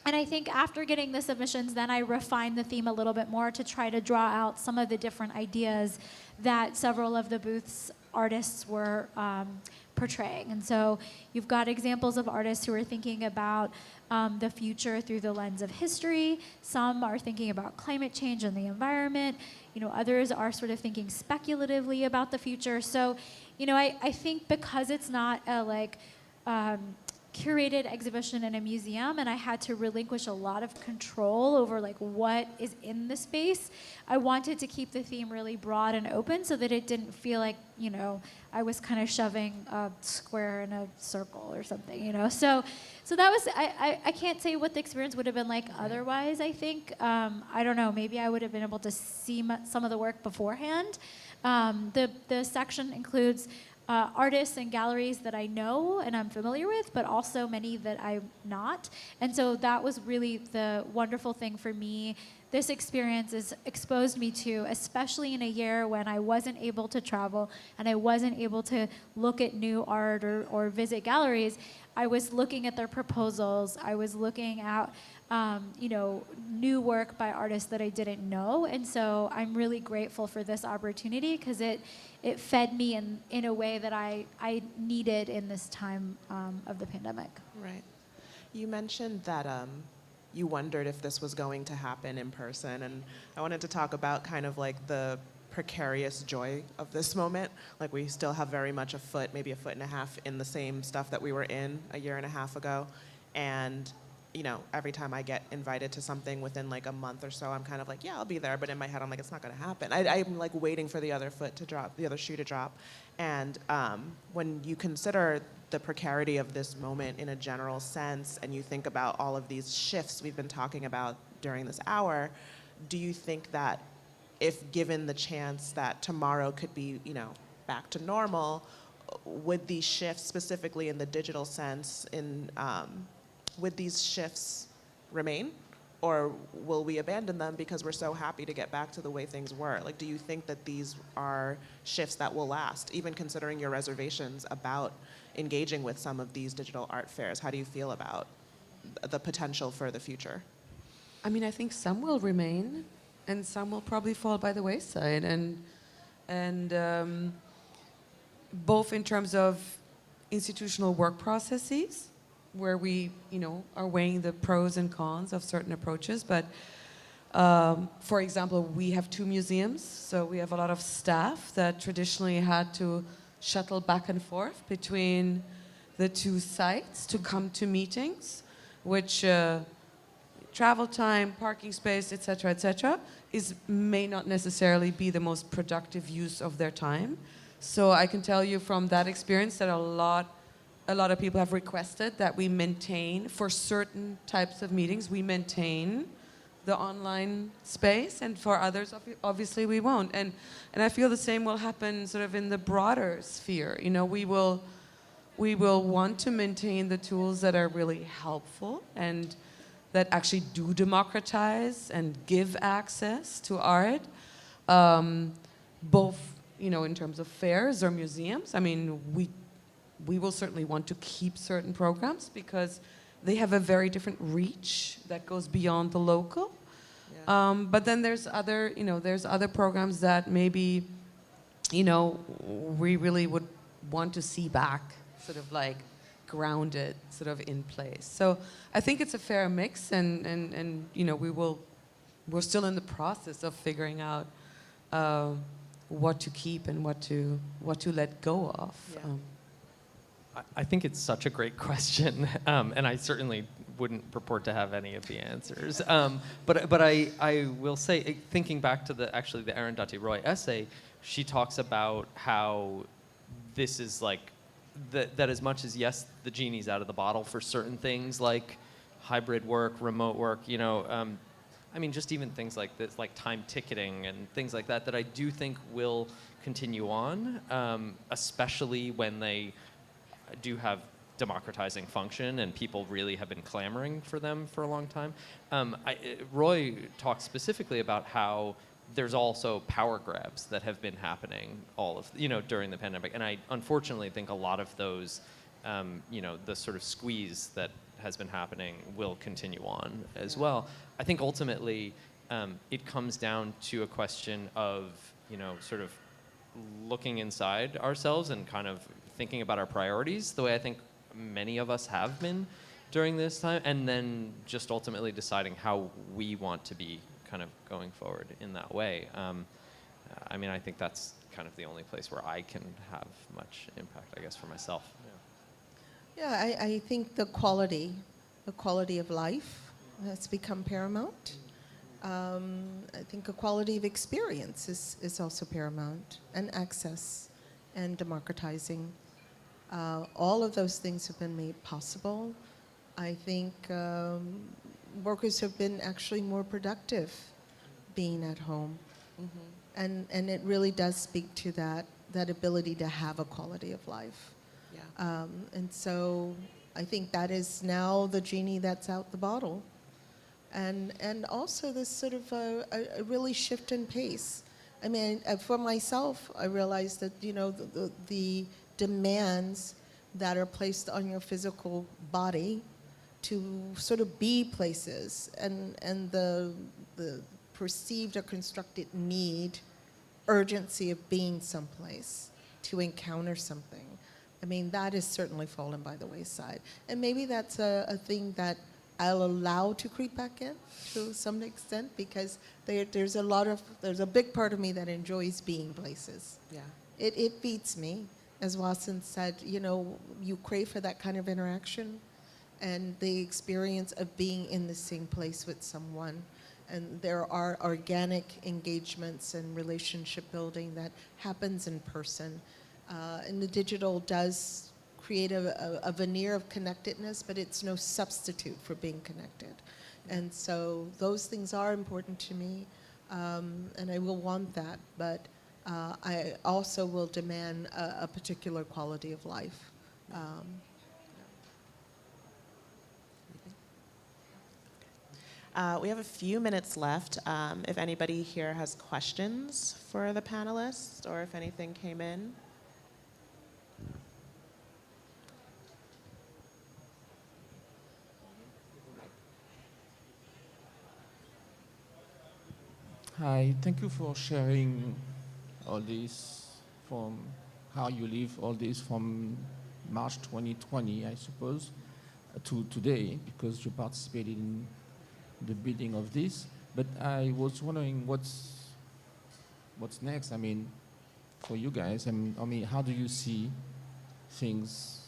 S4: And I think after getting the submissions, then I refined the theme a little bit more to try to draw out some of the different ideas that several of the booth's artists were portraying. And so you've got examples of artists who are thinking about the future through the lens of history. Some are thinking about climate change and the environment. Others are sort of thinking speculatively about the future. So, I think because it's not a curated exhibition in a museum, and I had to relinquish a lot of control over what is in the space, I wanted to keep the theme really broad and open so that it didn't feel like I was kind of shoving a square in a circle or something. So that was, I can't say what the experience would have been like otherwise. I think I don't know, maybe I would have been able to see some of the work beforehand. The section includes artists and galleries that I know and I'm familiar with, but also many that I'm not. And so that was really the wonderful thing for me. This experience has exposed me to, especially in a year when I wasn't able to travel and I wasn't able to look at new art or visit galleries. I was looking at their proposals. I was looking at new work by artists that I didn't know. And so I'm really grateful for this opportunity because it fed me in a way that I needed in this time of the pandemic.
S2: Right. You mentioned that you wondered if this was going to happen in person, and I wanted to talk about kind of the precarious joy of this moment. We still have very much maybe a foot and a half in the same stuff that we were in a year and a half ago, and every time I get invited to something within a month or so, I'm kind of yeah, I'll be there. But in my head, I'm it's not going to happen. I'm waiting for the other foot to drop, the other shoe to drop. And when you consider the precarity of this moment in a general sense, and you think about all of these shifts we've been talking about during this hour, do you think that if given the chance that tomorrow could be, back to normal, would these shifts, specifically in the digital sense, would these shifts remain, or will we abandon them because we're so happy to get back to the way things were? Do you think that these are shifts that will last, even considering your reservations about engaging with some of these digital art fairs? How do you feel about the potential for the future?
S3: I mean, I think some will remain, and some will probably fall by the wayside, and both in terms of institutional work processes, where we, are weighing the pros and cons of certain approaches. But for example, we have 2 museums, so we have a lot of staff that traditionally had to shuttle back and forth between the 2 sites to come to meetings, which travel time, parking space, et cetera, may not necessarily be the most productive use of their time. So I can tell you from that experience that a lot of people have requested that we maintain, for certain types of meetings, we maintain the online space, and for others, obviously we won't. And I feel the same will happen sort of in the broader sphere. We will want to maintain the tools that are really helpful and that actually do democratize and give access to art, both, in terms of fairs or museums. I mean, we will certainly want to keep certain programs because they have a very different reach that goes beyond the local. Yeah. But then there's other programs that maybe, we really would want to see back, sort of grounded, sort of in place. So I think it's a fair mix, and we're still in the process of figuring out what to keep and what to let go of.
S2: Yeah.
S6: I think it's such a great question, and I certainly wouldn't purport to have any of the answers. But I will say, thinking back to the Arundhati Roy essay, she talks about how this is that as much as, yes, the genie's out of the bottle for certain things like hybrid work, remote work, just even things like this, like time ticketing and things like that, that I do think will continue on, especially when they do have democratizing function and people really have been clamoring for them for a long time. Roy talks specifically about how there's also power grabs that have been happening during the pandemic, and I unfortunately think a lot of those the sort of squeeze that has been happening will continue on as well. I think ultimately it comes down to a question of, sort of looking inside ourselves and kind of thinking about our priorities the way I think many of us have been during this time, and then just ultimately deciding how we want to be kind of going forward in that way. I think that's kind of the only place where I can have much impact, I guess, for myself.
S5: Yeah, I think the quality of life has become paramount. I think a quality of experience is also paramount, and access and democratizing. All of those things have been made possible. I think workers have been actually more productive being at home. And it really does speak to that ability to have a quality of life.
S2: Yeah.
S5: And so I think that is now the genie that's out the bottle. And also this sort of a really shift in pace. I mean, for myself, I realized that, the demands that are placed on your physical body to sort of be places, and the perceived or constructed need, urgency of being someplace, to encounter something. I mean, that has certainly fallen by the wayside. And maybe that's a thing that I'll allow to creep back in to some extent, because there's a big part of me that enjoys being places.
S2: Yeah.
S5: It beats me. As Wassan said, you crave for that kind of interaction and the experience of being in the same place with someone. And there are organic engagements and relationship building that happens in person. And the digital does create a veneer of connectedness, but it's no substitute for being connected. And so those things are important to me, and I will want that, but I also will demand a particular quality of life.
S2: We have a few minutes left. If anybody here has questions for the panelists, or if anything came in.
S7: Hi, thank you for sharing all this, from how you live all this from March 2020, I suppose, to today, because you participated in the building of this. But I was wondering what's next? I mean, for you guys, how do you see things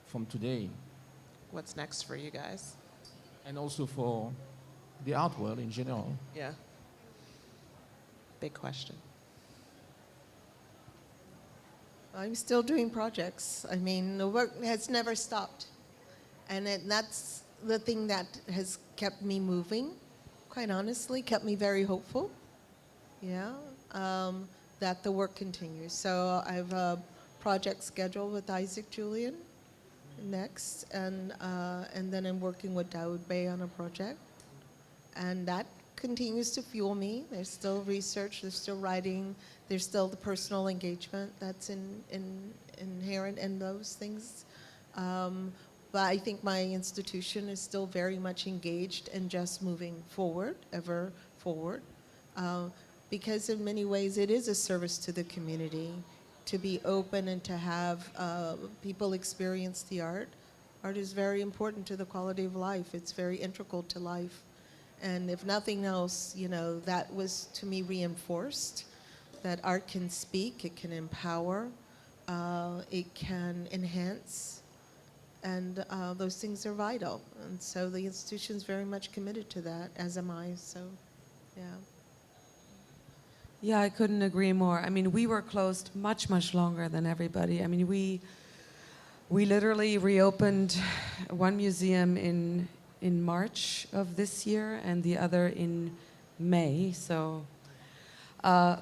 S7: from today?
S2: What's next for you guys?
S7: And also for the art world in general.
S2: Yeah. Big question.
S5: I'm still doing projects. I mean, the work has never stopped. And that's the thing that has kept me moving, quite honestly, kept me very hopeful. Yeah, that the work continues. So I have a project scheduled with Isaac Julian next, and then I'm working with Daoud Bey on a project. And that continues to fuel me. There's still research, there's still writing, there's still the personal engagement that's inherent in those things. But I think my institution is still very much engaged in just moving forward, ever forward. Because in many ways it is a service to the community to be open and to have people experience the art. Art is very important to the quality of life. It's very integral to life. And if nothing else, that was to me reinforced, that art can speak, it can empower, it can enhance, and those things are vital. And so the institution's very much committed to that, as am I, so yeah.
S3: Yeah, I couldn't agree more. I mean, we were closed much, much longer than everybody. I mean, we literally reopened one museum in March of this year and the other in May. So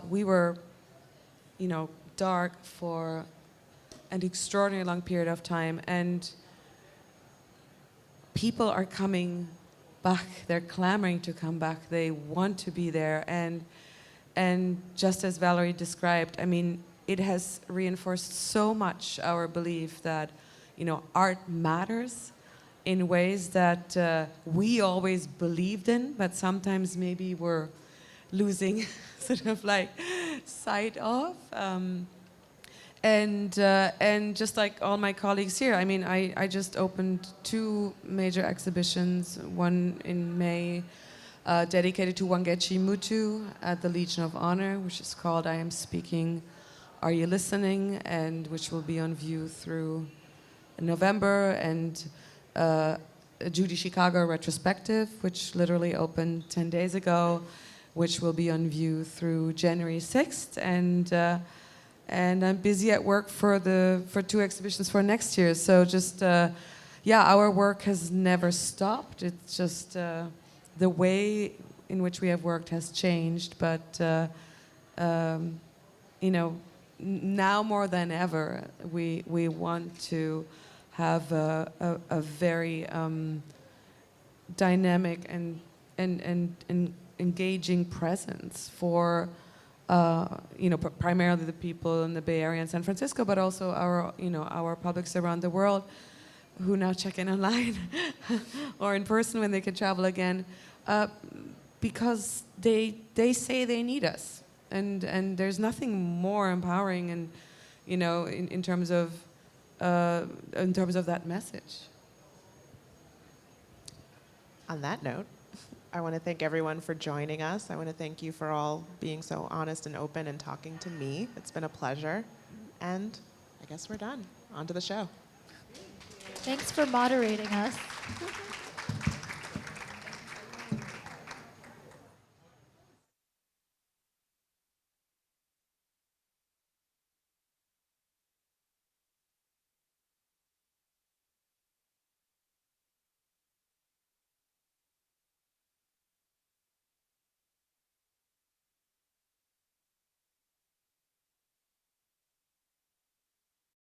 S3: we were, dark for an extraordinarily long period of time. And people are coming back. They're clamoring to come back. They want to be there. And just as Valerie described, I mean, it has reinforced so much our belief that, art matters in ways that we always believed in, but sometimes maybe we're losing sort of like sight of. And just like all my colleagues here, I mean, I just opened 2 major exhibitions, one in May dedicated to Wangechi Mutu at the Legion of Honor, which is called I Am Speaking, Are You Listening? And which will be on view through November, and a Judy Chicago retrospective, which literally opened 10 days ago, which will be on view through January 6th. And I'm busy at work for 2 exhibitions for next year. So just, our work has never stopped. It's just the way in which we have worked has changed. But, now more than ever, we want to have a very dynamic and engaging presence for primarily the people in the Bay Area and San Francisco, but also our publics around the world who now check in online or in person when they can travel again, because they say they need us, and there's nothing more empowering and in terms of that message.
S2: On that note, I want to thank everyone for joining us. I want to thank you for all being so honest and open and talking to me. It's been a pleasure. And I guess we're done. On to the show.
S4: Thanks for moderating us.